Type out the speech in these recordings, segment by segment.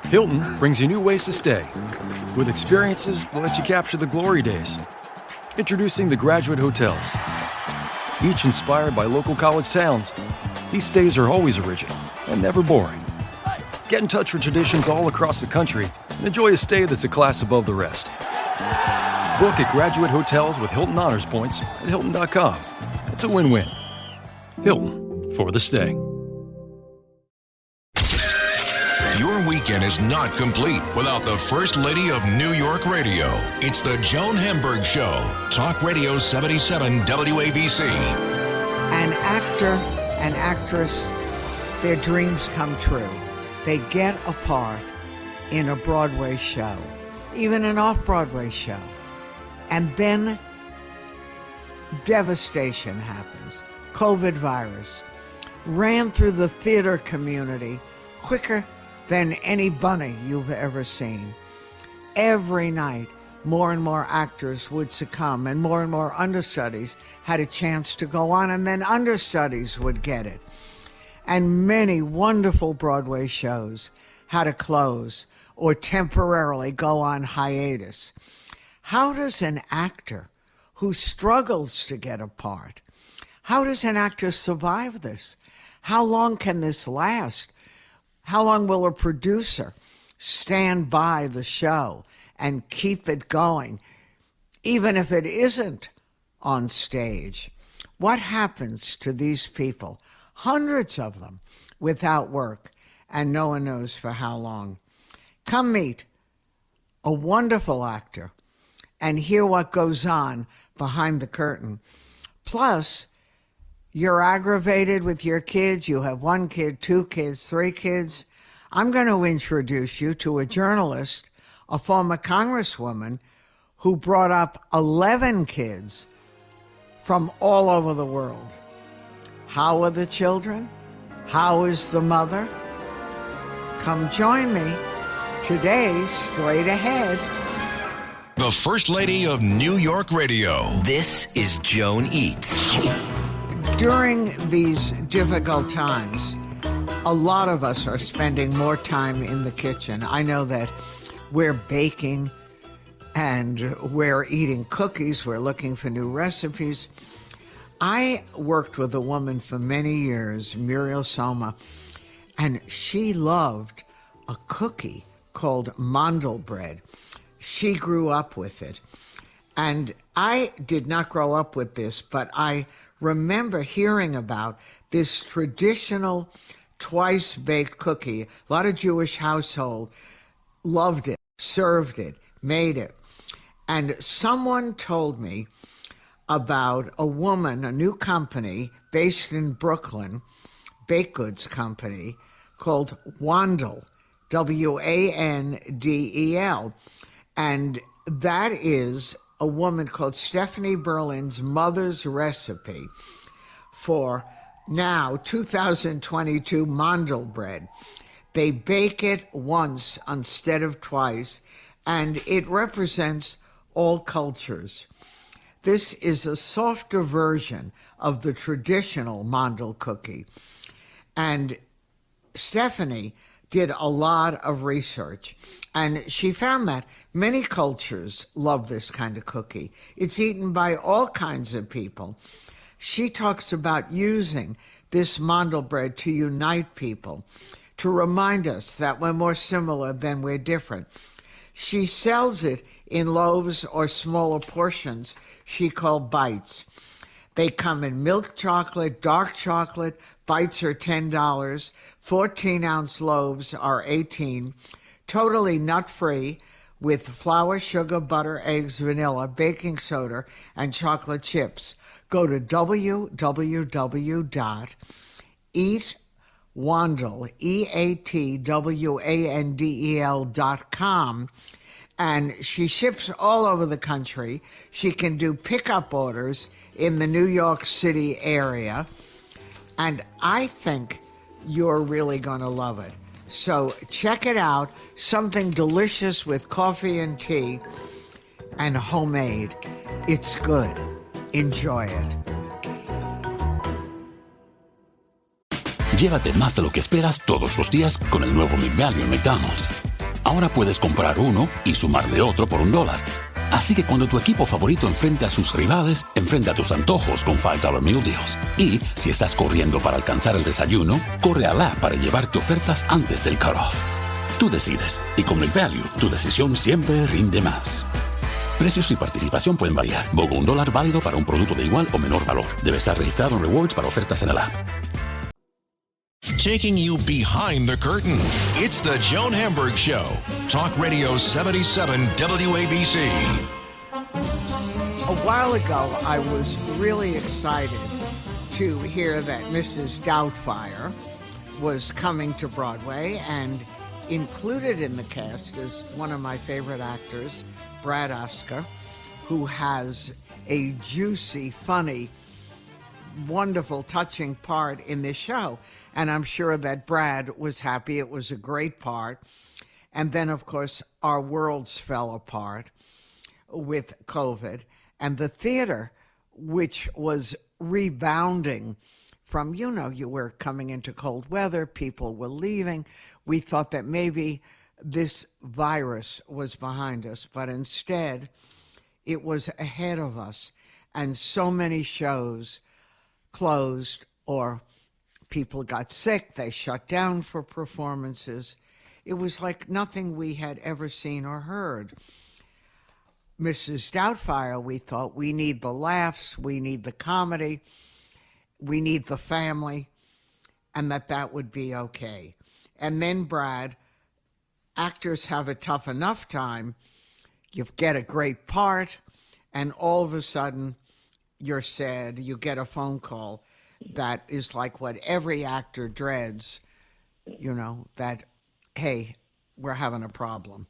Hilton brings you new ways to stay, with experiences that let you capture the glory days. Introducing the Graduate Hotels. Each inspired by local college towns, these stays are always original and never boring. Get in touch with traditions all across the country and enjoy a stay that's a class above the rest. Book at Graduate Hotels with Hilton Honors Points at Hilton.com. It's a win-win. Hilton, for the stay. Your weekend is not complete without the First Lady of New York Radio. It's the Joan Hamburg Show. Talk Radio 77 WABC. An actor, an actress, their dreams come true. They get a part in a Broadway show, even an off-Broadway show. And then devastation happens. COVID virus ran through the theater community quicker than any bunny you've ever seen. Every night, more and more actors would succumb, and more understudies had a chance to go on, and then understudies would get it. And many wonderful Broadway shows had to close or temporarily go on hiatus. How does an actor who struggles to get a part, how does an actor survive this? How long can this last? How long will a producer stand by the show and keep it going, even if it isn't on stage? What happens to these people, hundreds of them, without work, and no one knows for how long? Come meet a wonderful actor and hear what goes on behind the curtain. Plus, you're aggravated with your kids. You have 1 kid, 2 kids, 3 kids. I'm going to introduce you to a journalist, a former congresswoman, who brought up 11 kids from all over the world. How are the children? How is the mother? Come join me today, straight ahead. The First Lady of New York Radio. This is Joan Eats. During these difficult times, a lot of us are spending more time in the kitchen. I know that we're baking and we're eating cookies. We're looking for new recipes. I worked with a woman for many years, Muriel Soma, and she loved a cookie called mandel bread. She grew up with it. And I did not grow up with this, but I remember hearing about this traditional twice-baked cookie. A lot of Jewish household loved it, served it, made it. And someone told me about a woman, a new company based in Brooklyn, baked goods company, called Wandel, Wandel. And that is a woman called Stephanie Berlin's mother's recipe for now 2022 mandel bread. They bake it once instead of twice, and it represents all cultures. This is a softer version of the traditional mandel cookie. And Stephanie did a lot of research, and she found that many cultures love this kind of cookie. It's eaten by all kinds of people. She talks about using this mandel bread to unite people, to remind us that we're more similar than we're different. She sells it in loaves or smaller portions she called bites. They come in milk chocolate, dark chocolate. Bites are $10. 14-ounce loaves are $18. Totally nut-free, with flour, sugar, butter, eggs, vanilla, baking soda, and chocolate chips. Go to eatwandel.com, and she ships all over the country. She can do pickup orders in the New York City area, and I think you're really going to love it. So check it out, something delicious with coffee and tea and homemade. It's good. Enjoy it. Llévate más de lo que esperas todos los días con el nuevo McValue en McDonald's. Ahora puedes comprar uno y sumarle otro por $1. Así que cuando tu equipo favorito enfrente a sus rivales, enfrenta a tus antojos con $5 Meal Deals. Y si estás corriendo para alcanzar el desayuno, corre al app para llevarte ofertas antes del cutoff. Tú decides, y con McValue, tu decisión siempre rinde más. Precios y participación pueden variar. BOGO $1 válido para un producto de igual o menor valor. Debe estar registrado en Rewards para ofertas en el app. Taking you behind the curtain. It's the Joan Hamburg Show. Talk Radio 77 WABC. A while ago, I was really excited to hear that Mrs. Doubtfire was coming to Broadway, and included in the cast is one of my favorite actors, Brad Oscar, who has a juicy, funny, wonderful, touching part in this show. And I'm sure that Brad was happy. It was a great part. And then, of course, our worlds fell apart with COVID. And the theater, which was rebounding from, you were coming into cold weather, people were leaving. We thought that maybe this virus was behind us, but instead it was ahead of us. And so many shows closed, or people got sick, they shut down for performances. It was like nothing we had ever seen or heard. Mrs. Doubtfire, we thought, we need the laughs, we need the comedy, we need the family, and that would be okay. And then, Brad, actors have a tough enough time. You get a great part, and all of a sudden, you're sad. You get a phone call that is like what every actor dreads, that, hey, we're having a problem.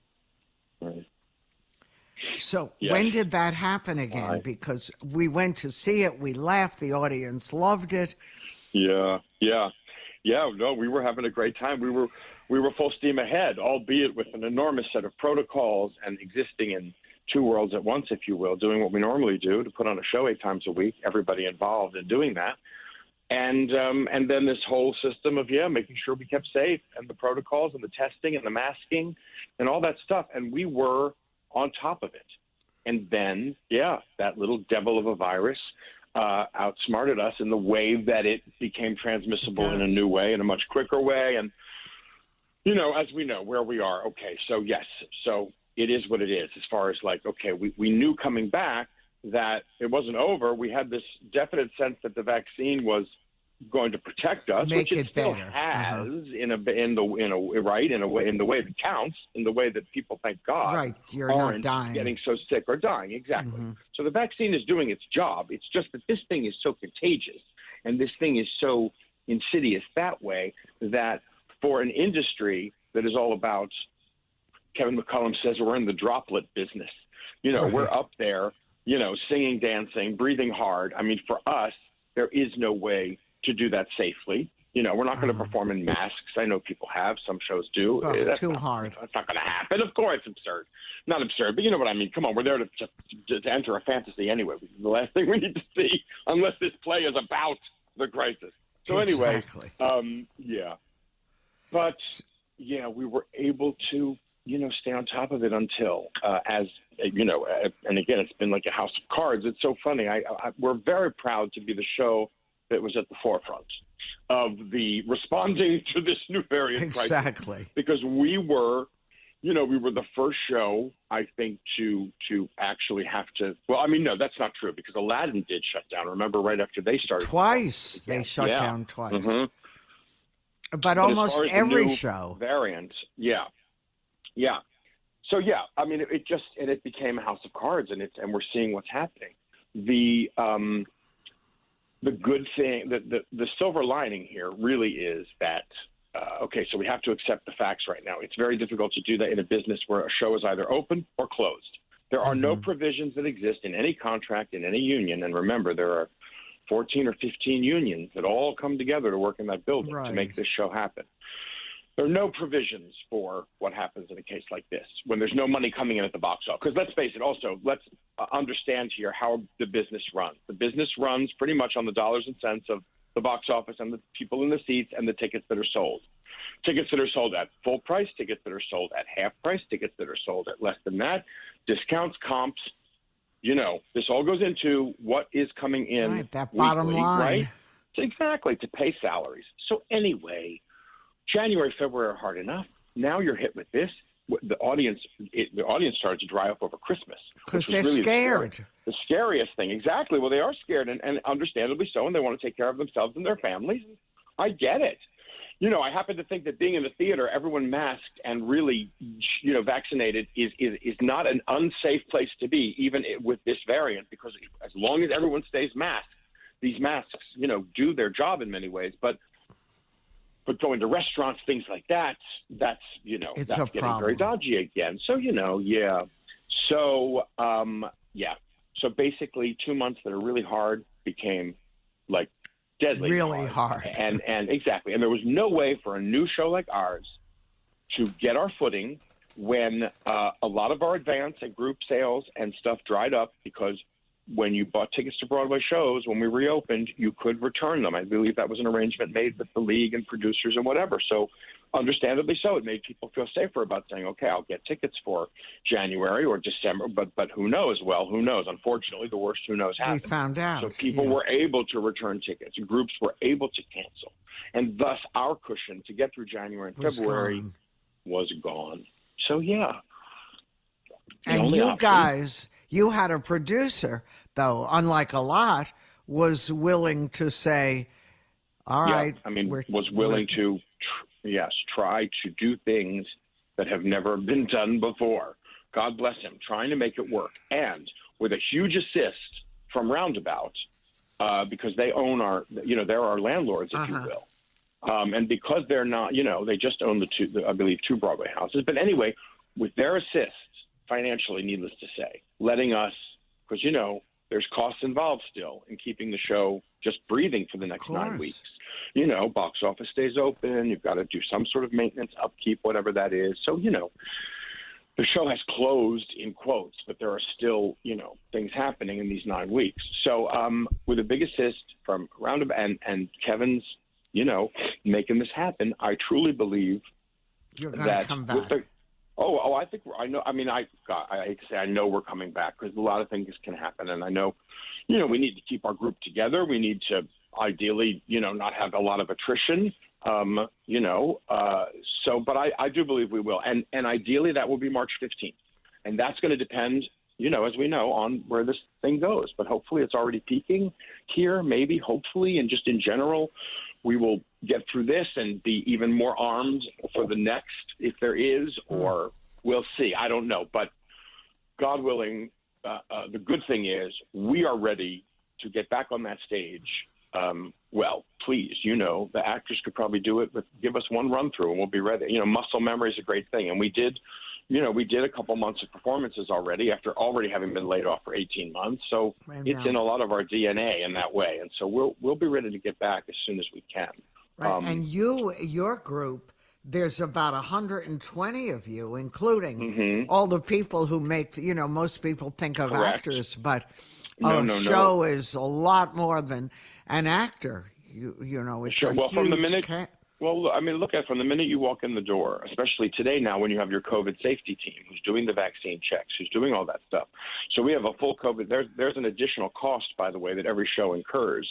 Right. So Yes. When did that happen again? Because we went to see it, we laughed, the audience loved it. Yeah. No, we were having a great time. We were full steam ahead, albeit with an enormous set of protocols and existing in two worlds at once, if you will, doing what we normally do to put on a show 8 times a week, everybody involved in doing that. And then this whole system of, making sure we kept safe, and the protocols and the testing and the masking and all that stuff. And we were on top of it. And then, that little devil of a virus outsmarted us in the way that it became transmissible in a new way, in a much quicker way. And, as we know where we are. Okay, so yes, so it is what it is as far as we knew coming back that it wasn't over. We had this definite sense that the vaccine was going to protect us, Make which it it still better. has in the way that counts, in the way that people, thank God, Right, you're not aren't dying. getting so sick or dying. Exactly. So the vaccine is doing its job. It's just that this thing is so contagious, and this thing is so insidious that way, that for an industry that is all about, Kevin McCullum says, we're in the droplet business. We're up there, singing, dancing, breathing hard. I mean, for us, there is no way to do that safely. We're not going to perform in masks. I know people have. Some shows do. Oh, That's too not, hard. That's not going to happen. Of course, it's absurd. Not absurd, but you know what I mean. Come on, we're there to enter a fantasy anyway. The last thing we need to see, unless this play is about the crisis. So Exactly. anyway, But, we were able to, stay on top of it until, and again, it's been like a house of cards. It's so funny. We're very proud to be the show that was at the forefront of the responding to this new variant crisis. Exactly. Because we were the first show, I think, to actually have to. Well, I mean, no, that's not true, because Aladdin did shut down. Remember, right after they started. Twice. They shut down twice. Mm-hmm. But almost as far as the every new show. variant, So I mean, it became a house of cards, and we're seeing what's happening. The good thing, the silver lining here really is that so we have to accept the facts right now. It's very difficult to do that in a business where a show is either open or closed. There are no provisions that exist in any contract, in any union, and remember, there are 14 or 15 unions that all come together to work in that building to make this show happen. There are no provisions for what happens in a case like this when there's no money coming in at the box office. Because let's face it, also, let's understand here how the business runs. The business runs pretty much on the dollars and cents of the box office and the people in the seats and the tickets that are sold. Tickets that are sold at full price, tickets that are sold at half price, tickets that are sold at less than that, discounts, comps. This all goes into what is coming in Right, that weekly, bottom line. right? Exactly, to pay salaries. So anyway, January, February are hard enough. Now you're hit with this. The audience started to dry up over Christmas. Because they're really scared. The scariest thing. Exactly. Well, they are scared, and understandably so, and they want to take care of themselves and their families. I get it. I happen to think that being in the theater, everyone masked and really, vaccinated is not an unsafe place to be, even with this variant, because as long as everyone stays masked, these masks, do their job in many ways. But going to restaurants, things like that's It's that's a getting problem. very dodgy again. So, yeah. So, So basically 2 months that are really hard became like deadly really hard. And exactly. And there was no way for a new show like ours to get our footing when a lot of our advance and group sales and stuff dried up, because when you bought tickets to Broadway shows, when we reopened, you could return them. I believe that was an arrangement made with the league and producers and whatever. So understandably so, it made people feel safer about saying, okay, I'll get tickets for January or December, but who knows? Well, who knows? Unfortunately, the worst who knows happened. We found out. So people were able to return tickets. Groups were able to cancel. And thus our cushion to get through January and February was gone. So, yeah. And you guys, you had a producer, though, unlike a lot, was willing to say, all right. I mean, was willing to, try to do things that have never been done before. God bless him, trying to make it work. And with a huge assist from Roundabout, because they own they're our landlords, if you will. And because they're not, they just own I believe two Broadway houses. But anyway, with their assist, financially, needless to say, letting us, because, there's costs involved still in keeping the show just breathing for the next 9 weeks. Box office stays open. You've got to do some sort of maintenance, upkeep, whatever that is. So, the show has closed in quotes, but there are still, things happening in these 9 weeks. So with a big assist from Roundabout and Kevin's, making this happen, I truly believe you're going to come back. I think I know. I mean, I say I know we're coming back because a lot of things can happen, and I know, we need to keep our group together. We need to ideally, not have a lot of attrition. But I do believe we will, and ideally that will be March 15th, and that's going to depend, as we know, on where this thing goes. But hopefully, it's already peaking here. Maybe, hopefully, and just in general, we will get through this and be even more armed for the next, if there is, or we'll see. I don't know. But God willing, the good thing is we are ready to get back on that stage. Well, please, the actors could probably do it, but give us one run through and we'll be ready. Muscle memory is a great thing. And we did a couple months of performances already after already having been laid off for 18 months. So it's in a lot of our DNA in that way. And so we'll be ready to get back as soon as we can. Right. And your group, there's about 120 of you, including all the people who make, most people think of actors, but show is a lot more than an actor. It's sure. a Well, huge from the minute, look at from the minute you walk in the door, especially today now when you have your COVID safety team who's doing the vaccine checks, who's doing all that stuff. So we have a full COVID. There's an additional cost, by the way, that every show incurs,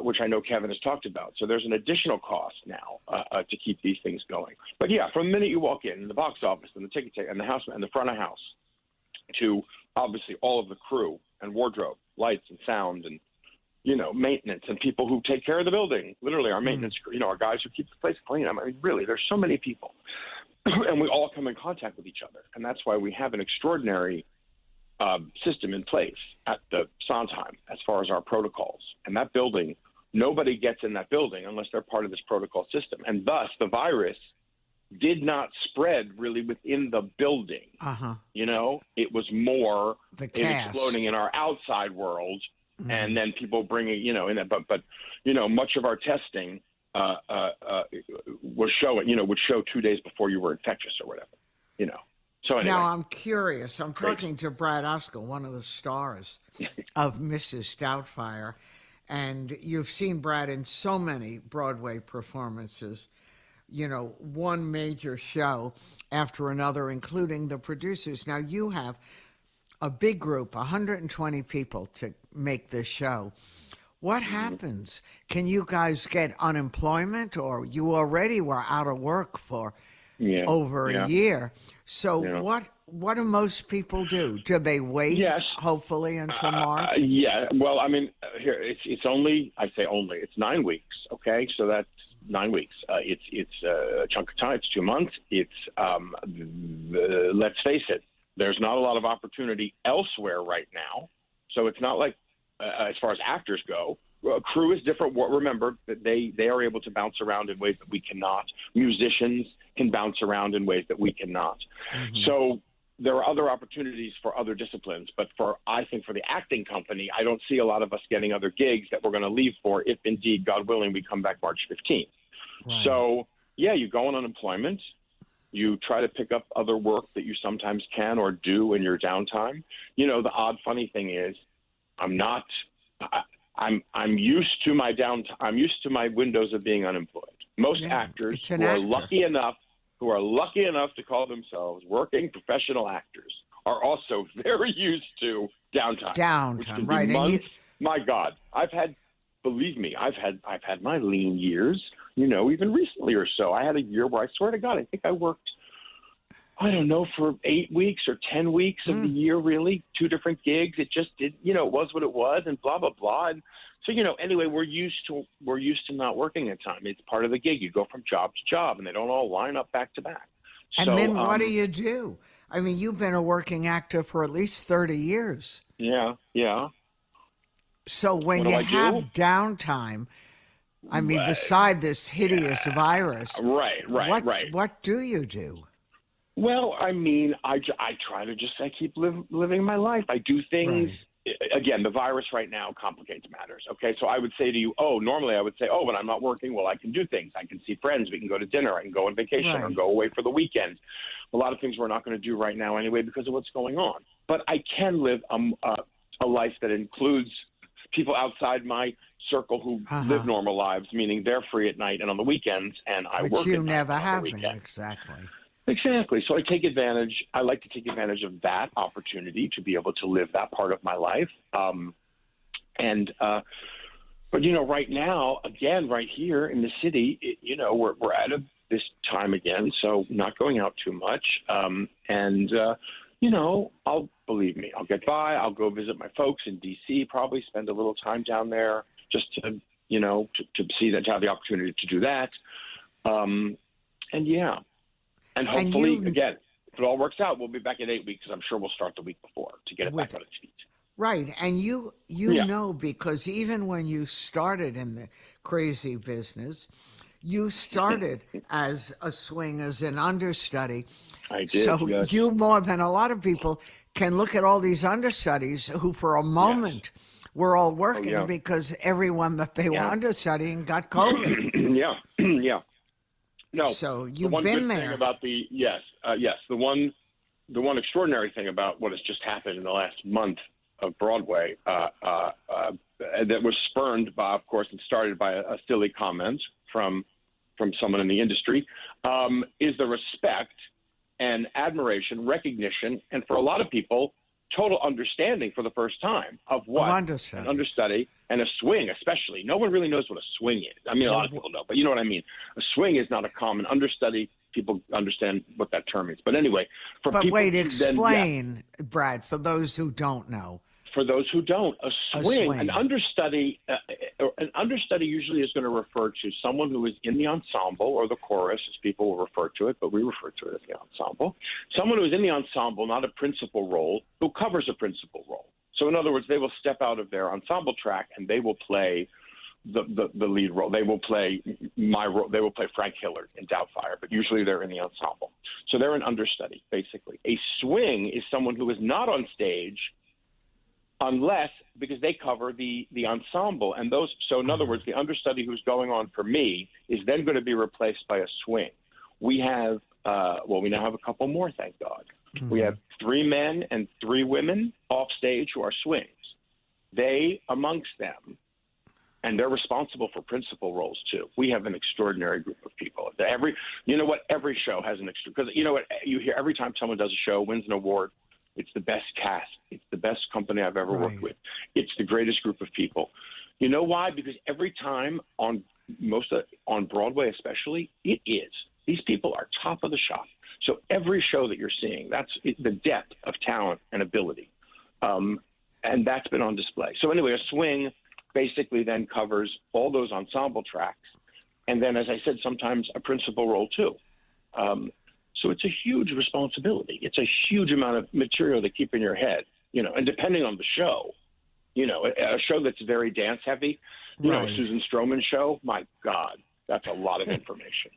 which I know Kevin has talked about. So there's an additional cost now to keep these things going. But yeah, from the minute you walk in the box office and the ticket and the house and the front of house, to obviously all of the crew and wardrobe, lights and sound and maintenance and people who take care of the building, literally our maintenance, our guys who keep the place clean. I mean, really, there's so many people and we all come in contact with each other. And that's why we have an extraordinary system in place at the Sondheim as far as our protocols. And that building, nobody gets in that building unless they're part of this protocol system. And thus the virus did not spread really within the building. It was more exploding in our outside world. And then people bringing, in that, but much of our testing was showing, would show 2 days before you were infectious or whatever, So anyway. Now I'm curious. I'm talking to Brad Oscar, one of the stars of Mrs. Doubtfire, and you've seen Brad in so many Broadway performances. one major show after another, including the producers. Now you have a big group, 120 people to make this show. What happens? Can you guys get unemployment, or you already were out of work for over a year? So what do most people do? Do they wait, hopefully, until March? Yeah. Well, I mean, here, it's only, I say only, it's 9 weeks, okay? So that's 9 weeks. It's a chunk of time. It's 2 months. It's, let's face it, there's not a lot of opportunity elsewhere right now. So it's not like, as far as actors go, crew is different. Remember that they are able to bounce around in ways that we cannot. Musicians can bounce around in ways that we cannot. So there are other opportunities for other disciplines. But I think for the acting company, I don't see a lot of us getting other gigs that we're going to leave for if indeed, God willing, we come back March 15th. Right. So, you go on unemployment. You try to pick up other work that you sometimes can or do in your downtime. The odd, funny thing is, I'm used to my downtime. I'm used to my windows of being unemployed. Most actors who are lucky enough to call themselves working professional actors are also very used to downtime. Right? Months. My God, believe me, I've had my lean years. Even recently or so, I had a year where I swear to God, I think I worked, I don't know, for 8 weeks or 10 weeks of the year, really, 2 different gigs. It just did, it was what it was, and blah, blah, blah. And so, anyway, we're used to not working at time. It's part of the gig. You go from job to job, and they don't all line up back to back. And then what do you do? I mean, you've been a working actor for at least 30 years. Yeah. So when you have downtime, I mean, beside this hideous virus, right. What do you do? Well, I mean, I try to just keep living my life. I do things. Right. Again, the virus right now complicates matters. Okay, so I would say to you, normally I would say, when I'm not working, well, I can do things. I can see friends. We can go to dinner. I can go on vacation or go away for the weekend. A lot of things we're not going to do right now anyway because of what's going on. But I can live a life that includes people outside my circle who live normal lives, meaning they're free at night and on the weekends, and I work at night. Which you never have been, exactly. So I like to take advantage of that opportunity to be able to live that part of my life. But right now, again, right here in the city, we're out of this time again, so not going out too much. Believe me, I'll get by. I'll go visit my folks in D.C., probably spend a little time down there just to see that, to have the opportunity to do that. And hopefully, again, if it all works out, we'll be back in 8 weeks. I'm sure we'll start the week before to get it back on its feet. Right. And you know, because even when you started in the crazy business, you started as a swing, as an understudy. I did. So you, more than a lot of people, can look at all these understudies who for a moment were all working because everyone that they were understudying got COVID. Yeah. No. So you've been there. Thing about the one extraordinary thing about what has just happened in the last month of Broadway that was spurned by, of course, and started by a silly comment from someone in the industry, is the respect and admiration, recognition, and for a lot of people, total understanding for the first time of what an understudy and a swing, especially. No one really knows what a swing is. I mean, a lot of people know, but you know what I mean. A swing is not a common understudy. People understand what that term is. But anyway, explain, Brad, for those who don't know. For those who don't, a swing. An understudy usually is going to refer to someone who is in the ensemble or the chorus, as people will refer to it, but we refer to it as the ensemble. Someone who is in the ensemble, not a principal role, who covers a principal role. So in other words, they will step out of their ensemble track and they will play the lead role. They will play my role. They will play Frank Hillard in Doubtfire, but usually they're in the ensemble. So they're an understudy, basically. A swing is someone who is not on stage unless, because they cover the ensemble. And those, so in other words, the understudy who's going on for me is then going to be replaced by a swing. We have, we now have a couple more, thank God. Mm-hmm. We have 3 men and 3 women off stage who are swings. They, amongst them, And they're responsible for principal roles too. We have an extraordinary group of people. Every show has an extra, because you know what, you hear every time someone does a show, wins an award, it's the best cast. It's the best company I've ever worked with. It's the greatest group of people. You know why? Because every time on Broadway especially, it is. These people are top of the shop. So every show that you're seeing, that's the depth of talent and ability. And that's been on display. So anyway, a swing basically then covers all those ensemble tracks. And then, as I said, sometimes a principal role too. So it's a huge responsibility. It's a huge amount of material to keep in your head, you know, and depending on the show, you know, a show that's very dance heavy, you know, a Susan Stroman show, my God, that's a lot of information.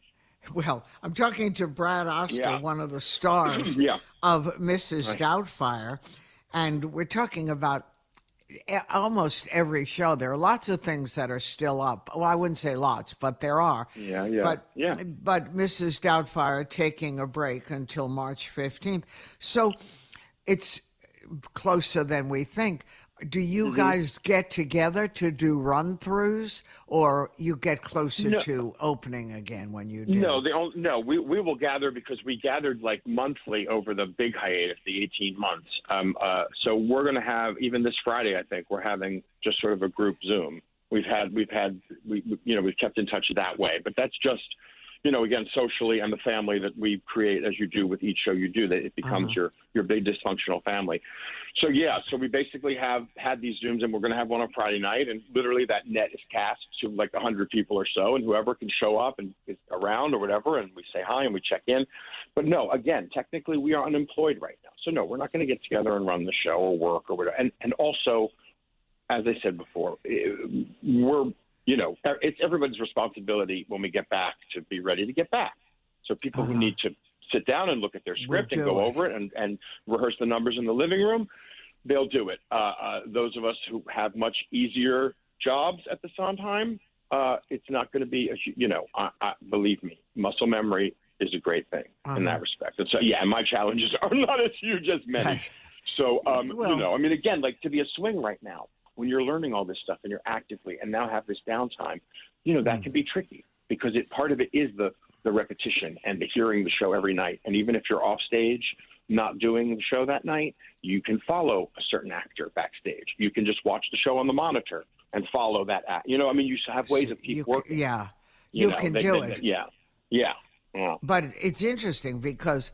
Well, I'm talking to Brad Oster, one of the stars of Mrs. Doubtfire, and we're talking about almost every show. There are lots of things that are still up. Well, I wouldn't say lots, but there are. But Mrs. Doubtfire taking a break until March 15th. So it's closer than we think. Do you guys get together to do run-throughs, or you get closer to opening again when you do? No, we will gather, because we gathered like monthly over the big hiatus, the 18 months. So we're going to have, even this Friday, I think, we're having just sort of a group Zoom. We've kept in touch that way, but that's just, you know, again, socially, and the family that we create, as you do with each show you do, that it becomes your big dysfunctional family. So, so we basically have had these Zooms, and we're going to have one on Friday night, and literally that net is cast to like 100 people or so, and whoever can show up and is around or whatever, and we say hi and we check in. But no, again, technically we are unemployed right now. So no, we're not going to get together and run the show or work or whatever. And also, as I said before, we're, you know, it's everybody's responsibility when we get back to be ready to get back. So people who need to sit down and look at their script and go over it and rehearse the numbers in the living room, they'll do it. Those of us who have much easier jobs at the Sondheim, it's not going to be, believe me, muscle memory is a great thing in that respect. And so, my challenges are not as huge as many. So, again, like to be a swing right now, when you're learning all this stuff and you're actively and now have this downtime, you know, that can be tricky, because part of it is the repetition and the hearing the show every night. And even if you're off stage, not doing the show that night, you can follow a certain actor backstage. You can just watch the show on the monitor and follow that act. You know, I mean, you have ways of keep working. You can do it. Yeah. But it's interesting because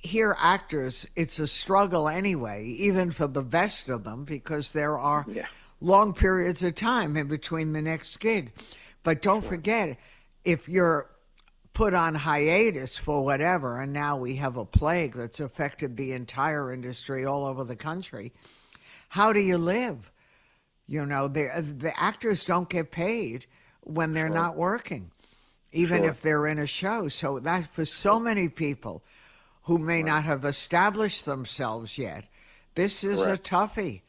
here actors, it's a struggle anyway, even for the best of them, because there are long periods of time in between the next gig. But don't forget, if you're put on hiatus for whatever, and now we have a plague that's affected the entire industry all over the country, how do you live? You know, the actors don't get paid when they're not working, even if they're in a show. So that for so many people who may not have established themselves yet, this is a toughie.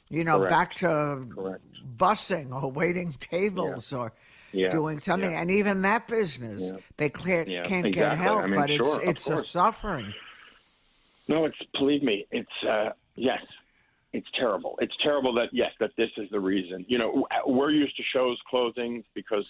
You know, back to busing or waiting tables or doing something. And even that business, they can't get help, but it's a suffering. No, believe me, it's, it's terrible. It's terrible that this is the reason. You know, we're used to shows closing because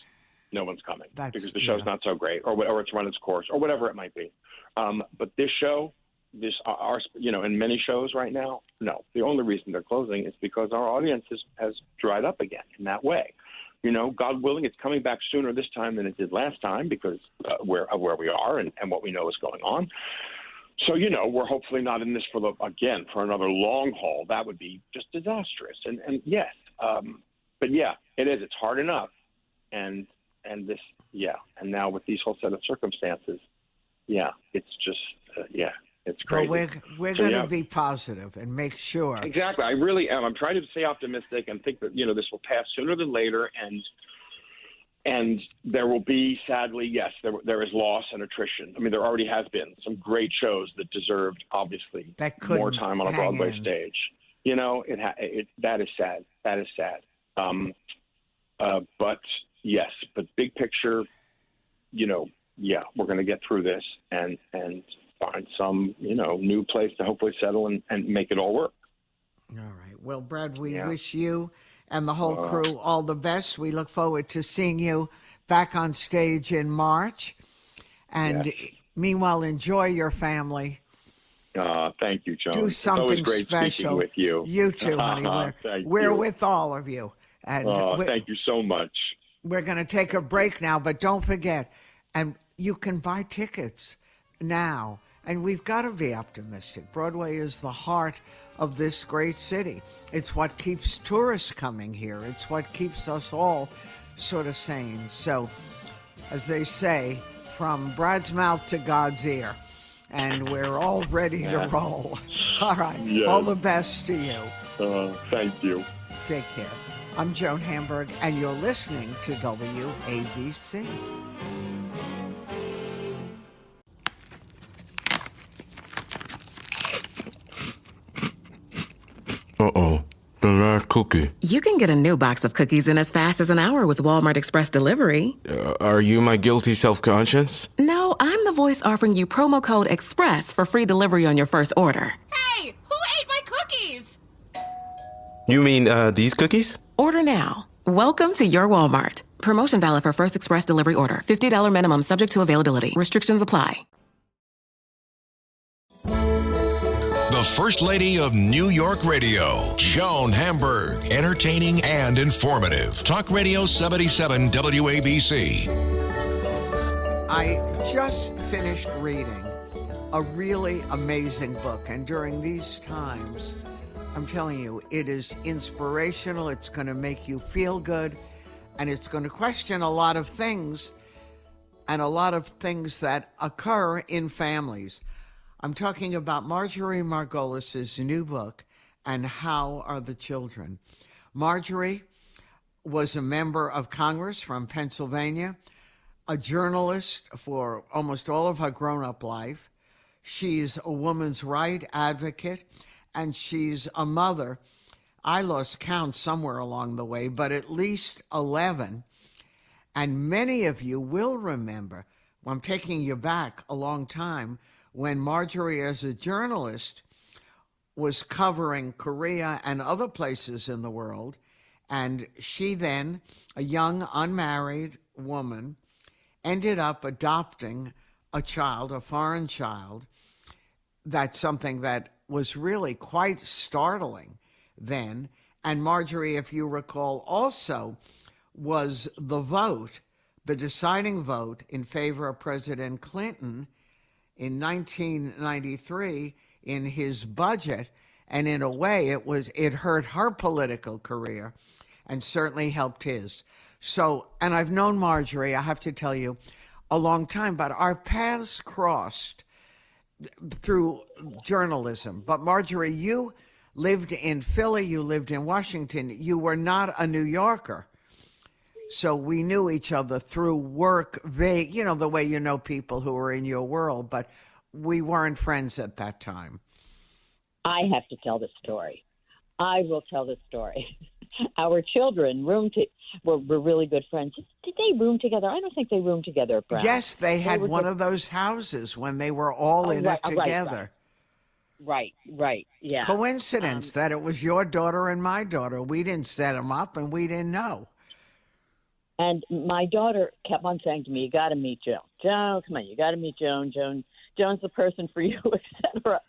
no one's coming, because the show's not so great, or it's run its course, or whatever it might be. But this show, and many shows right now, no. The only reason they're closing is because our audience has dried up again in that way. You know, God willing, it's coming back sooner this time than it did last time, because of where we are and what we know is going on. So, you know, we're hopefully not in this for another long haul. That would be just disastrous. And yes, but it is. It's hard enough. And this, and now with these whole set of circumstances, it's just, it's crazy. Well, we're going to be positive and make sure. Exactly. I really am. I'm trying to stay optimistic and think that, you know, this will pass sooner than later. And there will be, sadly, there is loss and attrition. I mean, there already has been some great shows that deserved, obviously, more time on a Broadway stage. You know, that is sad. That is sad. But big picture, you know, we're going to get through this and find some, you know, new place to hopefully settle and make it all work. All right. Well, Brad, we wish you and the whole crew all the best. We look forward to seeing you back on stage in March. And meanwhile, enjoy your family. Thank you, Joan. Do something it's always great special. Speaking with you. You too, honey. We're with all of you. And thank you so much. We're going to take a break now, but don't forget, and you can buy tickets now. And we've got to be optimistic. Broadway is the heart of this great city. It's what keeps tourists coming here. It's what keeps us all sort of sane. So, as they say, from Brad's mouth to God's ear. And we're all ready to roll. All right. Yes. All the best to you. Thank you. Take care. I'm Joan Hamburg, and you're listening to WABC. Uh-oh. The last cookie. You can get a new box of cookies in as fast as an hour with Walmart Express Delivery. Are you my guilty self-conscience? No, I'm the voice offering you promo code EXPRESS for free delivery on your first order. Hey, who ate my cookies? You mean, these cookies? Order now. Welcome to your Walmart. Promotion valid for first express delivery order. $50 minimum subject to availability. Restrictions apply. The First Lady of New York Radio, Joan Hamburg. Entertaining and informative. Talk Radio 77 WABC. I just finished reading a really amazing book, and during these times, I'm telling you, it is inspirational. It's going to make you feel good, and it's going to question a lot of things, and a lot of things that occur in families. I'm talking about Marjorie Margolies' new book, And How Are the Children? Marjorie was a member of Congress from Pennsylvania, a journalist for almost all of her grown-up life. She's a woman's right advocate, and she's a mother. I lost count somewhere along the way, but at least 11. And many of you will remember, I'm taking you back a long time, when Marjorie, as a journalist, was covering Korea and other places in the world. And she then, a young unmarried woman, ended up adopting a child, a foreign child. That's something that was really quite startling then. And Marjorie, if you recall, also was the vote, the deciding vote in favor of President Clinton in 1993 in his budget. And in a way, it hurt her political career and certainly helped his. So, and I've known Marjorie, I have to tell you, a long time, but our paths crossed through journalism. But Marjorie, you lived in Philly, you lived in Washington, you were not a New Yorker. So we knew each other through work, the way you know people who are in your world, but we weren't friends at that time. I have to tell the story. I will tell the story. Our children were really good friends. Did they room together? I don't think they roomed together, Brad. Yes, they had one of those houses when they were all in it together. Right, yeah. Coincidence that it was your daughter and my daughter. We didn't set them up, and we didn't know. And my daughter kept on saying to me, you got to meet Joan. Joan, come on, you got to meet Joan. Joan's the person for you, etc.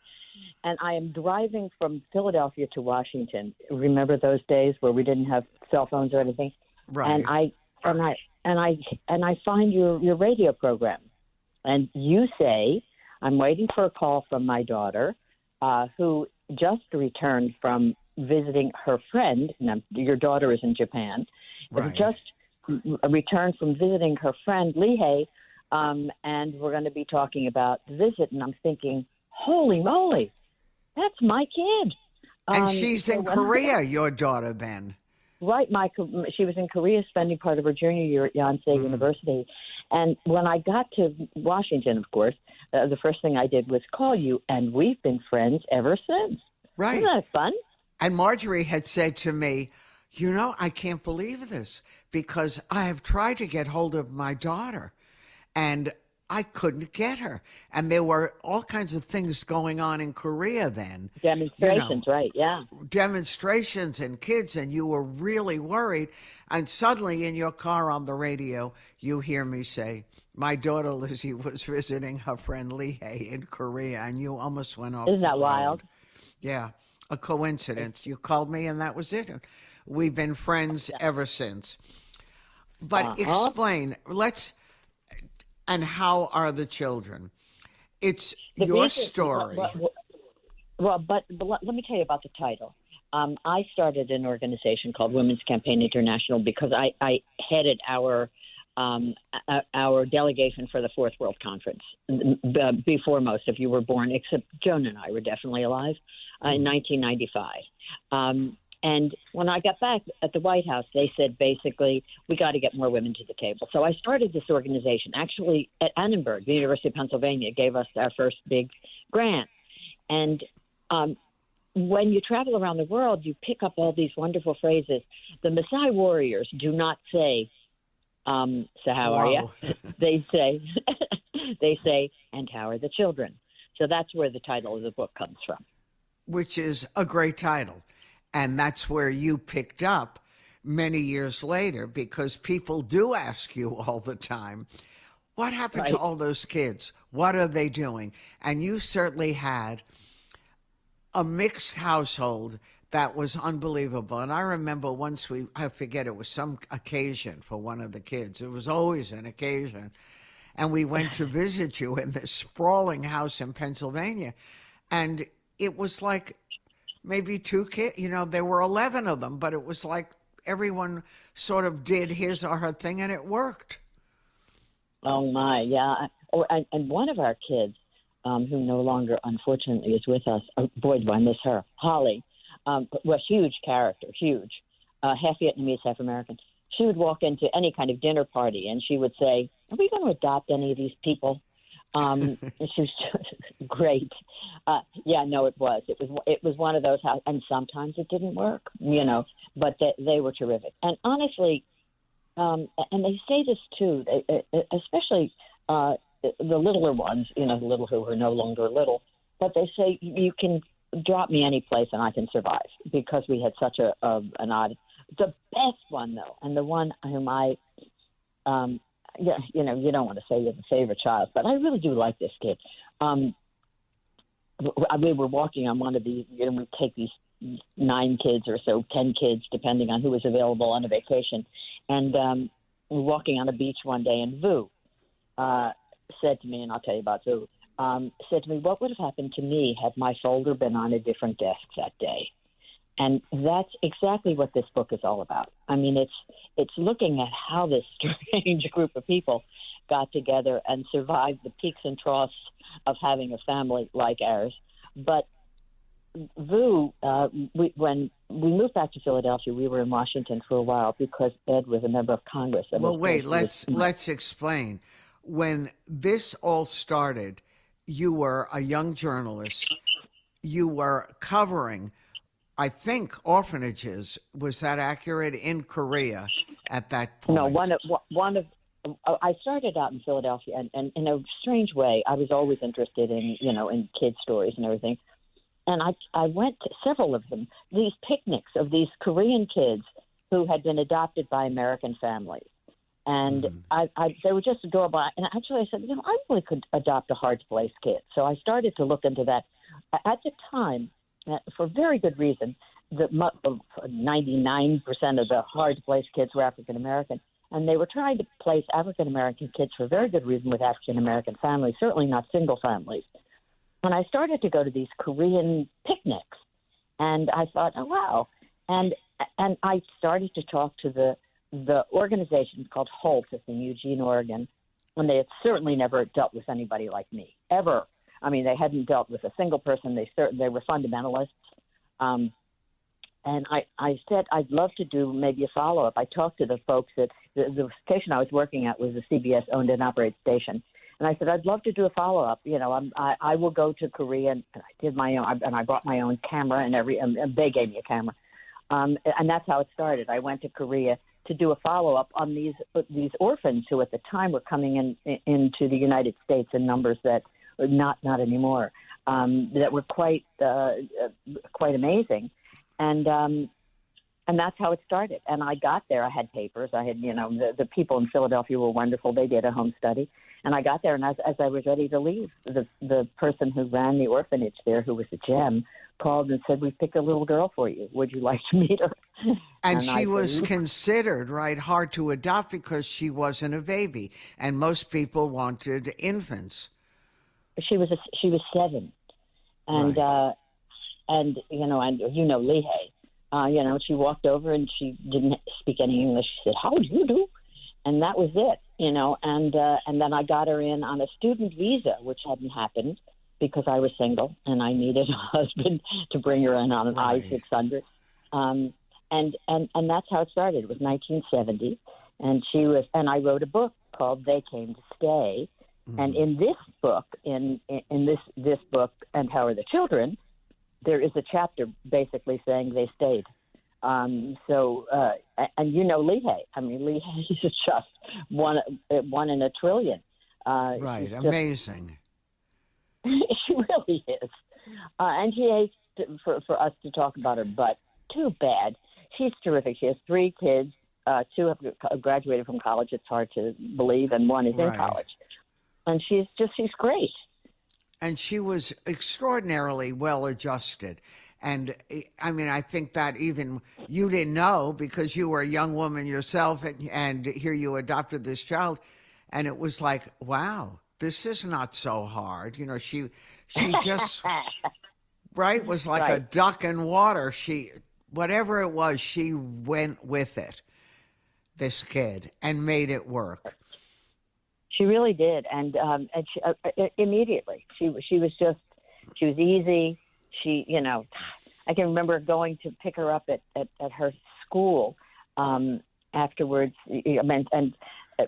And I am driving from Philadelphia to Washington. Remember those days where we didn't have cell phones or anything? Right. And I find your radio program. And you say, I'm waiting for a call from my daughter, who just returned from visiting her friend. Now, your daughter is in Japan. Right. Just returned from visiting her friend Lihei, and we're going to be talking about the visit. And I'm thinking, holy moly, that's my kid. And she's in Korea, your daughter, then. Right. She was in Korea spending part of her junior year at Yonsei University. And when I got to Washington, of course, the first thing I did was call you, and we've been friends ever since. Right. Isn't that fun? And Marjorie had said to me, I can't believe this, because I have tried to get hold of my daughter, and I couldn't get her. And there were all kinds of things going on in Korea then. Demonstrations, right, yeah. Demonstrations and kids, and you were really worried. And suddenly in your car on the radio, you hear me say, my daughter Lizzie was visiting her friend Lee-Hae in Korea, and you almost went off. Isn't that wild? Yeah, a coincidence. You called me, and that was it. We've been friends ever since. But explain, and how are the children? It's your story. But let me tell you about the title. I started an organization called Women's Campaign International because I headed our delegation for the Fourth World Conference before most of you were born, except Joan and I were definitely alive in 1995. And when I got back at the White House, they said, basically, we got to get more women to the table. So I started this organization. Actually, at Annenberg, the University of Pennsylvania, gave us our first big grant. And when you travel around the world, you pick up all these wonderful phrases. The Maasai warriors do not say, so how are you? They say, and how are the children? So that's where the title of the book comes from. Which is a great title. And that's where you picked up many years later, because people do ask you all the time, what happened to all those kids? What are they doing? And you certainly had a mixed household that was unbelievable. And I remember once I forget, it was some occasion for one of the kids. It was always an occasion. And we went to visit you in this sprawling house in Pennsylvania. And it was like maybe 2 kids, there were 11 of them, but it was like everyone sort of did his or her thing, and it worked. Oh, my, yeah. And one of our kids, who no longer, unfortunately, is with us, boy, do I miss her, Holly, was huge character, huge, half Vietnamese, half American. She would walk into any kind of dinner party, and she would say, are we going to adopt any of these people? And she was just great. It was. It was one of those houses, and sometimes it didn't work, but they were terrific. And honestly, and they say this too, especially the littler ones, the little who are no longer little, but they say you can drop me any place and I can survive, because we had such an odd. The best one though, and the one whom I. You don't want to say you're the favorite child, but I really do like this kid. We were walking on one of these, we take these 9 kids or so, 10 kids, depending on who was available on a vacation. And we were walking on a beach one day, and Vu said to me, and I'll tell you about Vu, said to me, what would have happened to me had my folder been on a different desk that day? And that's exactly what this book is all about. I mean, it's looking at how this strange group of people got together and survived the peaks and troughs of having a family like ours. But Vu, when we moved back to Philadelphia, we were in Washington for a while because Ed was a member of Congress. Well, wait, let's explain. When this all started, you were a young journalist. You were covering, I think, orphanages. Was that accurate, in Korea at that point? No, one of I started out in Philadelphia, and in a strange way, I was always interested in in kids' stories and everything. And I went to several of them, these picnics of these Korean kids who had been adopted by American families. And they were just adorable. And actually I said, I really could adopt a hard-to-place kid. So I started to look into that. At the time, for very good reason, 99% of the hard-to-place kids were African-American. And they were trying to place African-American kids for very good reason with African-American families, certainly not single families. And I started to go to these Korean picnics, and I thought, oh, wow. And I started to talk to the organization called HOLT in Eugene, Oregon, and they had certainly never dealt with anybody like me, ever. I mean, they hadn't dealt with a single person. They were fundamentalists. And I said, I'd love to do maybe a follow-up. I talked to the folks at the station I was working at was a CBS-owned and operated station. And I said, I'd love to do a follow-up. I will go to Korea, and I did my own, and I brought my own camera and they gave me a camera. And that's how it started. I went to Korea to do a follow-up on these orphans who at the time were coming into the United States in numbers that not anymore, that were quite amazing. And that's how it started. And I got there. I had papers. I had, the people in Philadelphia were wonderful. They did a home study. And I got there, and as I was ready to leave, the person who ran the orphanage there, who was a gem, called and said, "We've picked a little girl for you. Would you like to meet her?" And she was considered, right, hard to adopt because she wasn't a baby. And most people wanted infants. She was 7. And, right. and Lehigh, she walked over and she didn't speak any English. She said, "How do you do?" And that was it, and then I got her in on a student visa, which hadn't happened because I was single and I needed a husband to bring her in on an I-600. And that's how it started. It was 1970, and I wrote a book called They Came to Stay. Mm-hmm. And in this book, in this book, And How Are the Children, there is a chapter basically saying they stayed. And Lehigh. I mean, Lehigh is just one in a trillion. Right, amazing. She really is. And she hates for us to talk about her, but too bad. She's terrific. She has 3 kids. 2 have graduated from college. It's hard to believe, and 1 is in college. And she's great. And she was extraordinarily well-adjusted. And, I mean, I think that even you didn't know because you were a young woman yourself, and here you adopted this child. And it was like, wow, this is not so hard. She just, right, was like a duck in water. Whatever it was, she went with it, this kid, and made it work. She really did, and she, immediately she was easy. She, I can remember going to pick her up at her school afterwards, and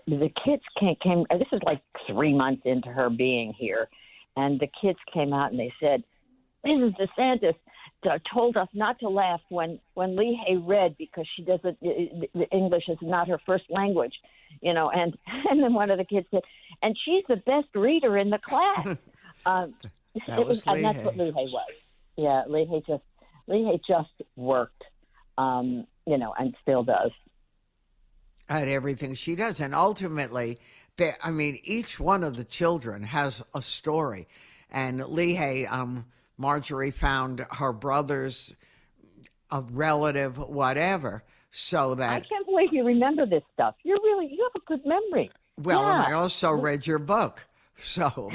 the kids came. This is like 3 months into her being here, and the kids came out and they said, "Mrs. DeSantis told us not to laugh when Lehigh read because she doesn't. English is not her first language." And then one of the kids said, "And she's the best reader in the class." And that's what Lehigh was. Yeah, Lehigh just worked, and still does. At everything she does. And ultimately, each one of the children has a story. And Lehigh, Marjorie found her brother's a relative, whatever, so that... I can't believe you remember this stuff. You have a good memory. Well, yeah. And I also read your book.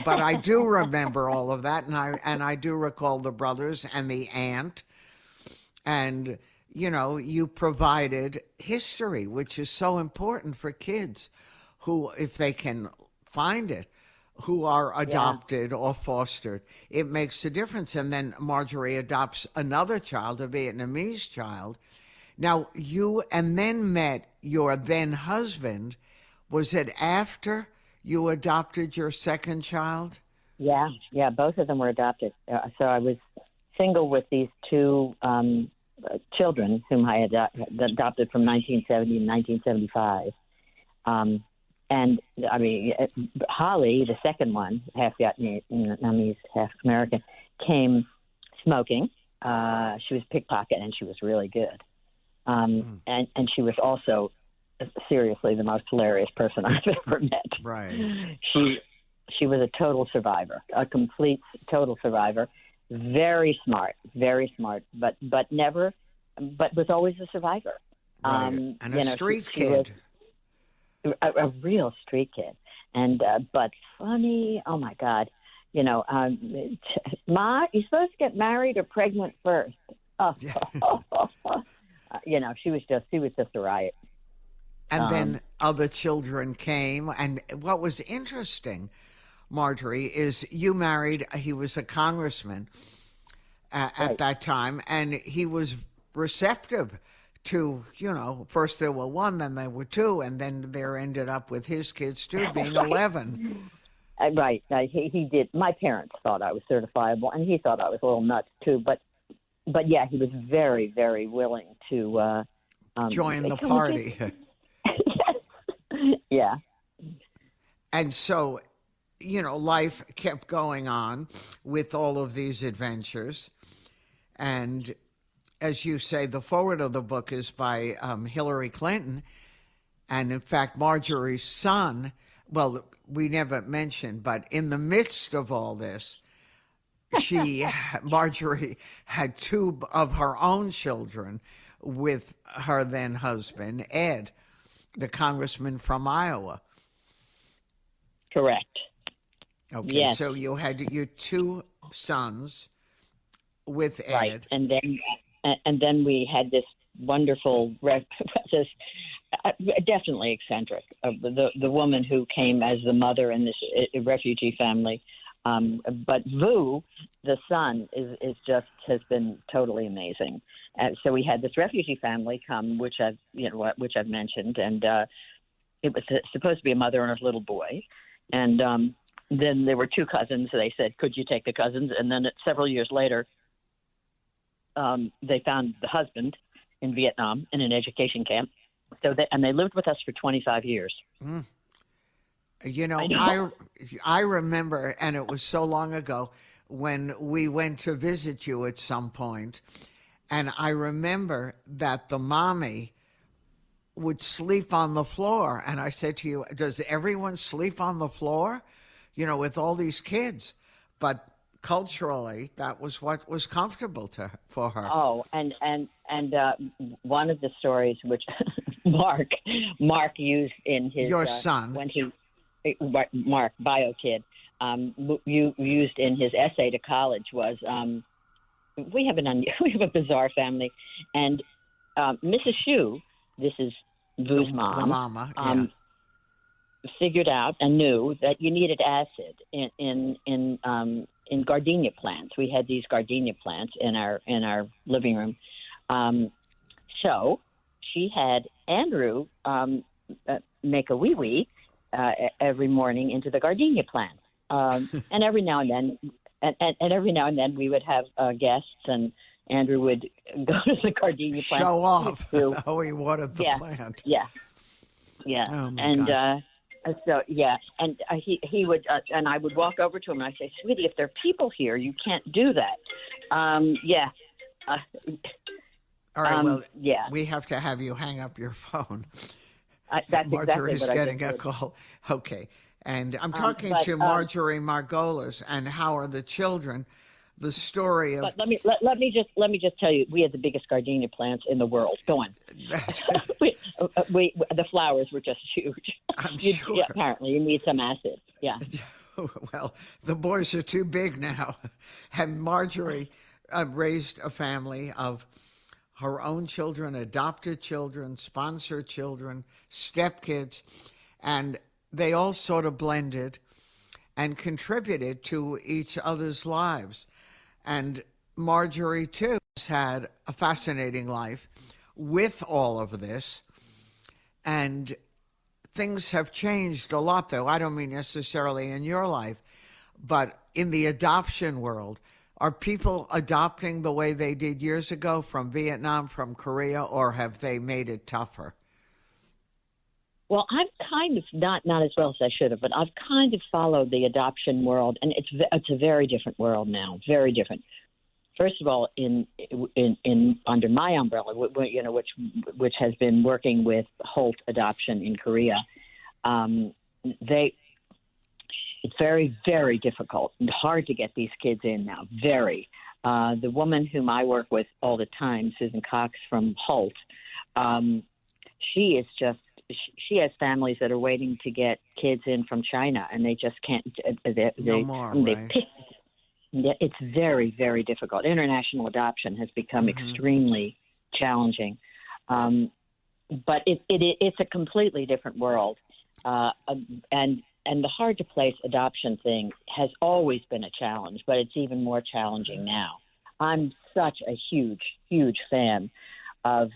But I do remember all of that, and I do recall the brothers and the aunt. And, you provided history, which is so important for kids who, if they can find it, who are adopted or fostered. It makes a difference. And then Marjorie adopts another child, a Vietnamese child. Now, you and then met your then husband. Was it after you adopted your second child? Yeah, both of them were adopted. So I was single with these 2 children whom I had adopted from 1970 and 1975. And, Holly, the second one, half Vietnamese, half American, came smoking. She was pickpocket, and she was really good. And she was also seriously the most hilarious person I've ever met. Right. She was a total survivor, a complete total survivor. Very smart, but was always a survivor. Right. And a street kid. A real street kid. And but funny, oh my God. Ma, you're supposed to get married or pregnant first. Oh. She was just a riot. And then other children came. And what was interesting, Marjorie, is you married, he was a congressman at that time, and he was receptive to, first there were 1, then there were 2, and then there ended up with his kids too, being 11. Right. He did. My parents thought I was certifiable, and he thought I was a little nuts too. But yeah, he was very, very willing to join the party. Yeah. And so, life kept going on with all of these adventures. And as you say, the foreword of the book is by Hillary Clinton. And in fact, Marjorie's son, well, we never mentioned, but in the midst of all this, Marjorie had two of her own children with her then husband, Ed, the congressman from Iowa. Correct. Okay, yes. So you had your two sons with Ed. Right, and then we had this wonderful, this definitely eccentric, the woman who came as the mother in this refugee family. But Vu, the son, has been totally amazing. So we had this refugee family come, which I've mentioned, and it was supposed to be a mother and a little boy, and then there were two cousins. So they said, "Could you take the cousins?" And then several years later, they found the husband in Vietnam in an education camp. So they lived with us for 25 years. Mm. I remember, and it was so long ago, when we went to visit you at some point, and I remember that the mommy would sleep on the floor. And I said to you, does everyone sleep on the floor, with all these kids? But culturally, that was what was comfortable for her. Oh, and one of the stories which Mark used in his your son when he Mark bio kid you used in his essay to college was we have a bizarre family, and Mrs. Shu, this is Vu's mom, the mama, yeah. Figured out and knew that you needed acid in gardenia plants. We had these gardenia plants in our living room. So she had Andrew make a wee-wee every morning into the gardenia plant. And every now and then we would have guests, and Andrew would go to the gardenia plant. Show off how he watered the plant. Yeah. Oh my and gosh. And he would, and I would walk over to him and I'd say, "Sweetie, if there are people here, you can't do that." All right. Well, yeah. We have to have you hang up your phone. That's Marjorie's exactly what getting I a did. call. Okay. And I'm talking to Marjorie Margolies, and how are the children? The story of. But let me just tell you, we had the biggest gardenia plants in the world. Go on. The flowers were just huge. I'm sure. Yeah, apparently, you need some acid. Yeah. Well, the boys are too big now. And Marjorie raised a family of her own children, adopted children, sponsored children, stepkids, and they all sort of blended and contributed to each other's lives. And Marjorie, too, has had a fascinating life with all of this. And things have changed a lot, though. I don't mean necessarily in your life, but in the adoption world. Are people adopting the way they did years ago from Vietnam, from Korea, or have they made it tougher? Well, I've kind of not as well as I should have, but I've kind of followed the adoption world, and it's a very different world now, very different. First of all, in under my umbrella, which has been working with Holt Adoption in Korea, it's very, very difficult and hard to get these kids in now. Very. The woman whom I work with all the time, Susan Cox from Holt, she has families that are waiting to get kids in from China, and they just can't. No more, right? It's very, very difficult. International adoption has become extremely challenging, but it's a completely different world, and the hard-to-place adoption thing has always been a challenge, but it's even more challenging now. I'm such a huge, huge fan of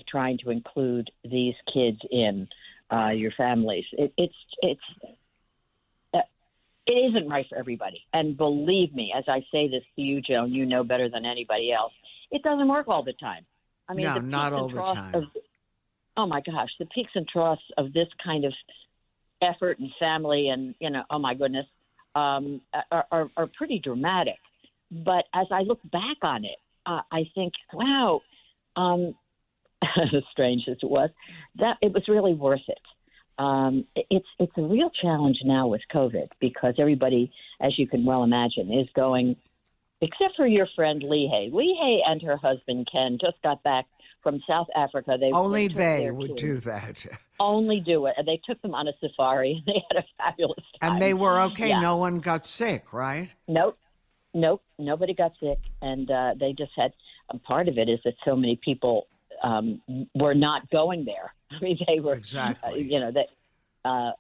trying to include these kids in your families. It isn't right for everybody. And believe me, as I say this to you, Joan, you know better than anybody else, it doesn't work all the time. I mean, no, not all the time. oh my gosh, the peaks and troughs of this kind of effort and family and, oh my goodness, are pretty dramatic. But as I look back on it, I think, wow, as strange as it was, that it was really worth it. It's a real challenge now with COVID because everybody, as you can well imagine, is going, except for your friend Leahy. Leahy and her husband Ken just got back from South Africa. Only they would do that. Only do it. And they took them on a safari. They had a fabulous time. And they were okay. Yeah. No one got sick, right? Nope. Nobody got sick. And they just had, part of it is that so many people were not going there. I mean, they were, exactly. But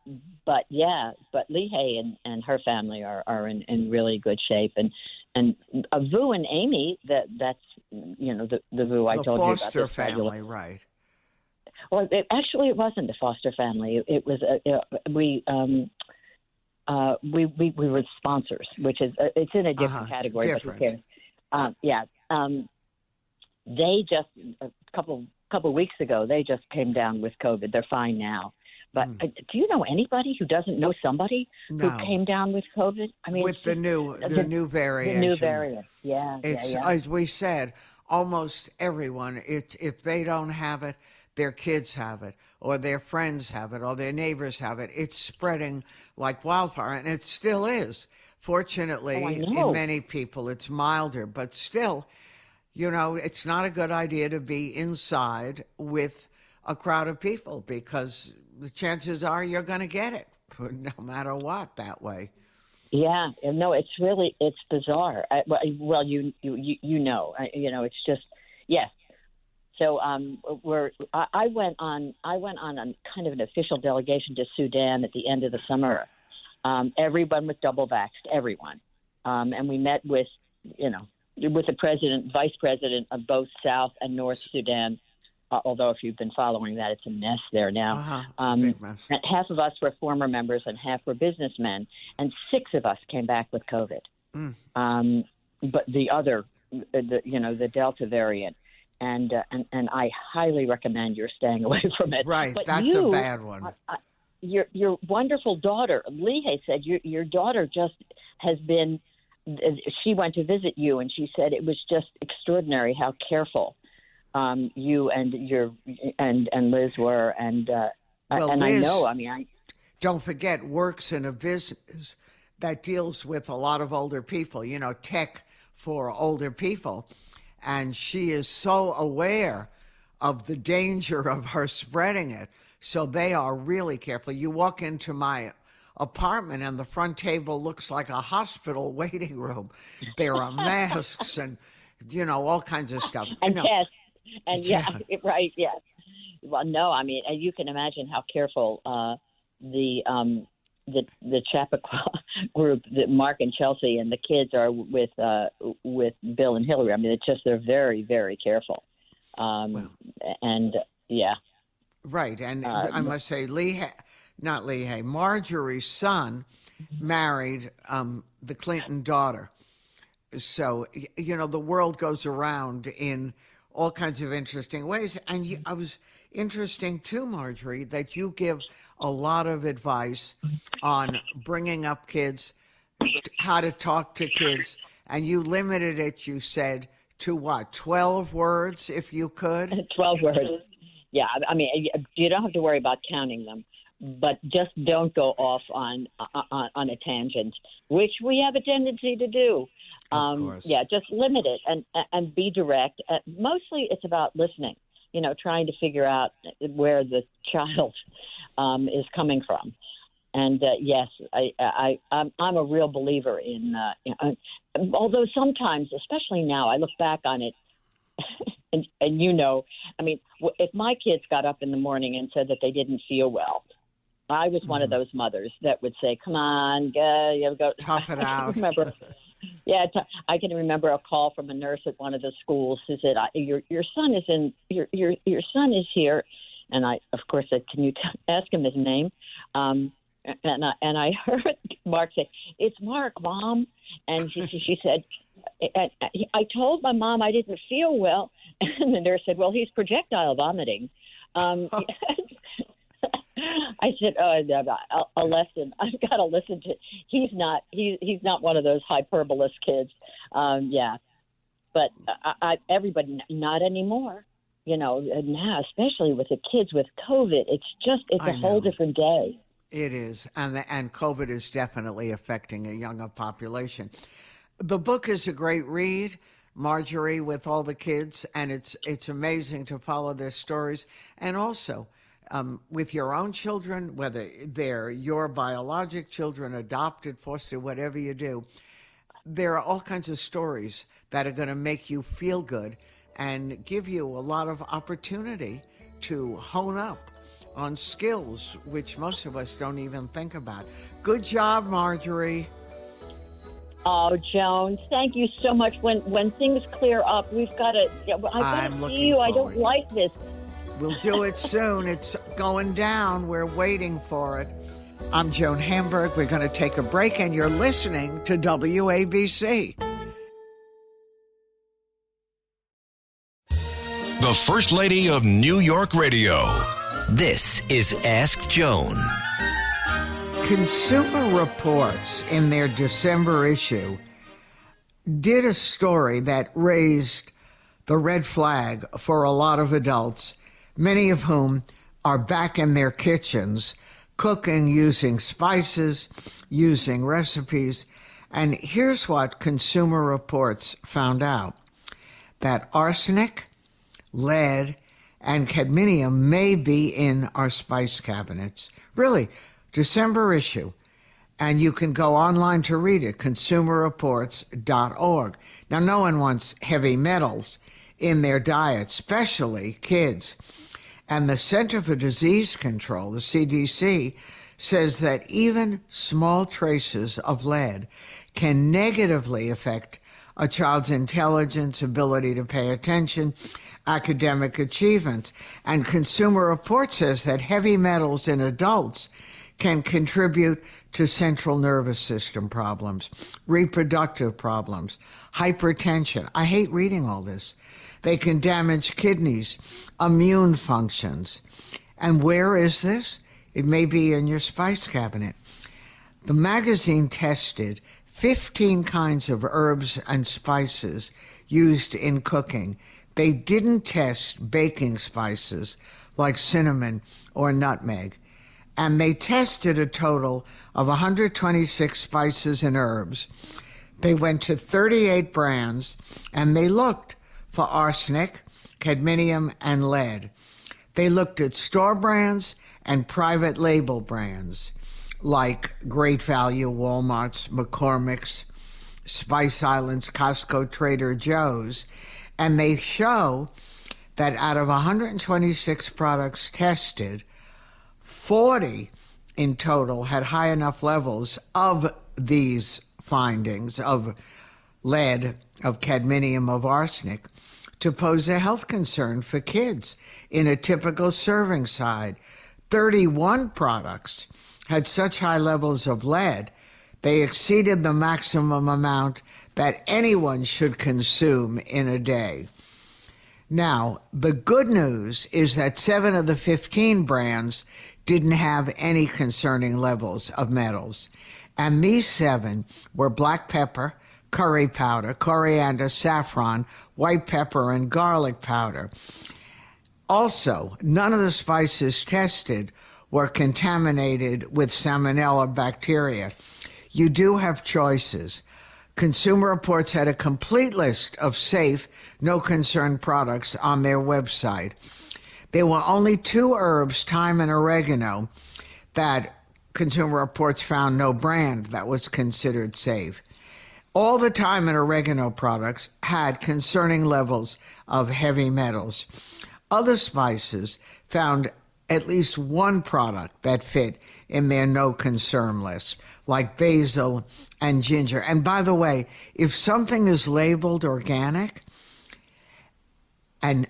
Leahy and her family are in really good shape. And Vu and Amy, that's the Vu I told you about. The Foster family, right? Well, it wasn't a foster family. It was we were sponsors, which is it's in a different category. Different. But who cares? They just a couple weeks ago they just came down with COVID. They're fine now. But do you know anybody who doesn't know somebody who came down with COVID? I mean, with the new variant. The new variant, yeah. As we said, almost everyone. If they don't have it, their kids have it, or their friends have it, or their neighbors have it. It's spreading like wildfire, and it still is. Fortunately, in many people, it's milder, but still, it's not a good idea to be inside with a crowd of people because the chances are you're going to get it no matter what that way. Yeah, no, it's bizarre. It's just, yes. So I went on a kind of an official delegation to Sudan at the end of the summer. Everyone was double vaxxed, everyone. And we met with the president, vice president of both South and North Sudan. Although if you've been following that, it's a mess there now. Big mess. Half of us were former members and half were businessmen, and 6 of us came back with COVID. But the other, the Delta variant, and I highly recommend you're staying away from it. Right, but that's a bad one. Your wonderful daughter, Leahy, said your daughter just has been. She went to visit you, and she said it was just extraordinary how careful you and Liz were, and Liz, I know. I mean, don't forget, works in a business that deals with a lot of older people. Tech for older people, and she is so aware of the danger of her spreading it. So they are really careful. You walk into my apartment, and the front table looks like a hospital waiting room. There are masks and all kinds of stuff. And tests. And right, yes. Well, no, I mean, you can imagine how careful the Chappaqua group, Mark and Chelsea, and the kids are with Bill and Hillary. I mean, they're very, very careful. Right, and I must say, Marjorie's son married the Clinton daughter. So the world goes around in all kinds of interesting ways. And I was interesting too, Marjorie, that you give a lot of advice on bringing up kids, how to talk to kids, and you limited it, you said, to what, 12 words, if you could? 12 words. Yeah, I mean, you don't have to worry about counting them, but just don't go off on a tangent, which we have a tendency to do. Of course. Yeah, just limit it and be direct. Mostly it's about listening, trying to figure out where the child is coming from. And yes, I'm a real believer in, although sometimes, especially now, I look back on it and I mean, if my kids got up in the morning and said that they didn't feel well, I was one of those mothers that would say, come on, go. Tough it out. I can remember a call from a nurse at one of the schools who said, "Your son is your son is here," and I, of course, said, "Can you ask him his name?" And I heard Mark say, "It's Mark, Mom," and she said, "I told my mom I didn't feel well," and the nurse said, "Well, he's projectile vomiting." I said, a lesson. I've got to listen to. He's not one of those hyperbolous kids. Yeah, but everybody not anymore. You know, now especially with the kids with COVID, it's a whole different day. It is, and COVID is definitely affecting a younger population. The book is a great read, Marjorie, with all the kids, and it's amazing to follow their stories, and also with your own children, whether they're your biologic children, adopted, foster, whatever you do. There are all kinds of stories that are going to make you feel good and give you a lot of opportunity to hone up on skills which most of us don't even think about. Good job, Marjorie. Oh, Joan, thank you so much. When things clear up, we've got to. I got to see you. I don't like this. We'll do it soon. It's going down. We're waiting for it. I'm Joan Hamburg. We're going to take a break, and you're listening to WABC. The First Lady of New York Radio. This is Ask Joan. Consumer Reports, in their December issue, did a story that raised the red flag for a lot of adults, many of whom are back in their kitchens, cooking using spices, using recipes. And here's what Consumer Reports found out: that arsenic, lead, and cadmium may be in our spice cabinets. Really, December issue. And you can go online to read it, consumerreports.org. Now, no one wants heavy metals in their diet, especially kids. And the Center for Disease Control, the CDC, says that even small traces of lead can negatively affect a child's intelligence, ability to pay attention, academic achievements. And Consumer Reports says that heavy metals in adults can contribute to central nervous system problems, reproductive problems, hypertension. I hate reading all this. They can damage kidneys, immune functions. And where is this? It may be in your spice cabinet. The magazine tested 15 kinds of herbs and spices used in cooking. They didn't test baking spices like cinnamon or nutmeg. And they tested a total of 126 spices and herbs. They went to 38 brands, and they looked for arsenic, cadmium, and lead. They looked at store brands and private label brands like Great Value, Walmart's, McCormick's, Spice Islands, Costco, Trader Joe's, and they show that out of 126 products tested, 40 in total had high enough levels of these findings of lead, of cadmium, of arsenic to pose a health concern for kids in a typical serving size. 31 products had such high levels of lead, they exceeded the maximum amount that anyone should consume in a day. Now, the good news is that 7 of the 15 brands didn't have any concerning levels of metals. And these 7 were black pepper, curry powder, coriander, saffron, white pepper, and garlic powder. Also, none of the spices tested were contaminated with salmonella bacteria. You do have choices. Consumer Reports had a complete list of safe, no-concern products on their website. There were only 2 herbs, thyme and oregano, that Consumer Reports found no brand that was considered safe. All the thyme and oregano products had concerning levels of heavy metals. Other spices found at least 1 product that fit in their no-concern list, like basil and ginger. And by the way, if something is labeled organic and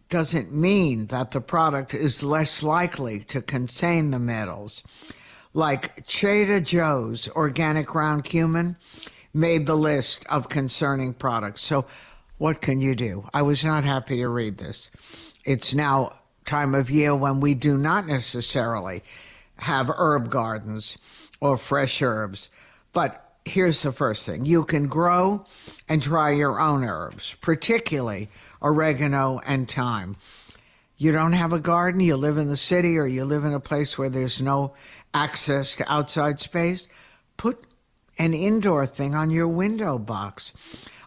doesn't mean that the product is less likely to contain the metals, like Trader Joe's organic ground cumin made the list of concerning products. So what can you do? I was not happy to read this. It's now time of year when we do not necessarily have herb gardens or fresh herbs. But here's the first thing. You can grow and try your own herbs, particularly oregano and thyme. You don't have a garden, you live in the city, or you live in a place where there's no access to outside space, put an indoor thing on your window box.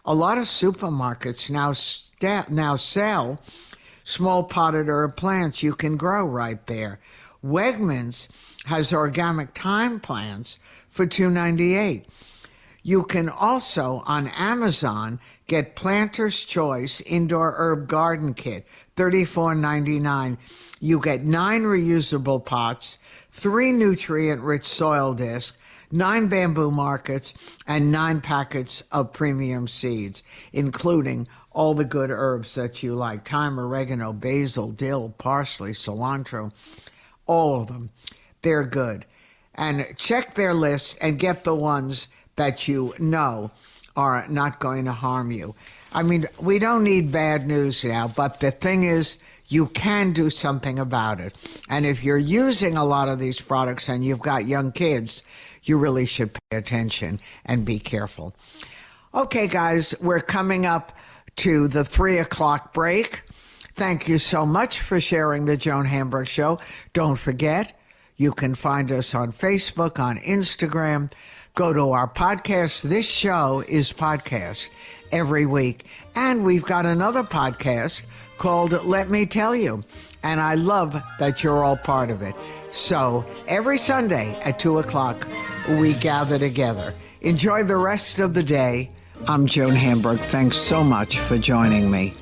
A lot of supermarkets now sell small potted herb plants you can grow right there. Wegmans has organic thyme plants for $2.98. You can also, on Amazon, get Planter's Choice Indoor Herb Garden Kit, $34.99. You get 9 reusable pots, 3 nutrient-rich soil discs, 9 bamboo markets, and 9 packets of premium seeds, including all the good herbs that you like: thyme, oregano, basil, dill, parsley, cilantro, all of them. They're good. And check their list and get the ones that you know are not going to harm you. I mean, we don't need bad news now, but the thing is, you can do something about it. And if you're using a lot of these products and you've got young kids, you really should pay attention and be careful. Okay, guys, we're coming up to the 3 o'clock break. Thank you so much for sharing the Joan Hamburg Show. Don't forget, you can find us on Facebook, on Instagram. Go to our podcast. This show is podcast every week. And we've got another podcast called Let Me Tell You. And I love that you're all part of it. So every Sunday at 2 o'clock, we gather together. Enjoy the rest of the day. I'm Joan Hamburg. Thanks so much for joining me.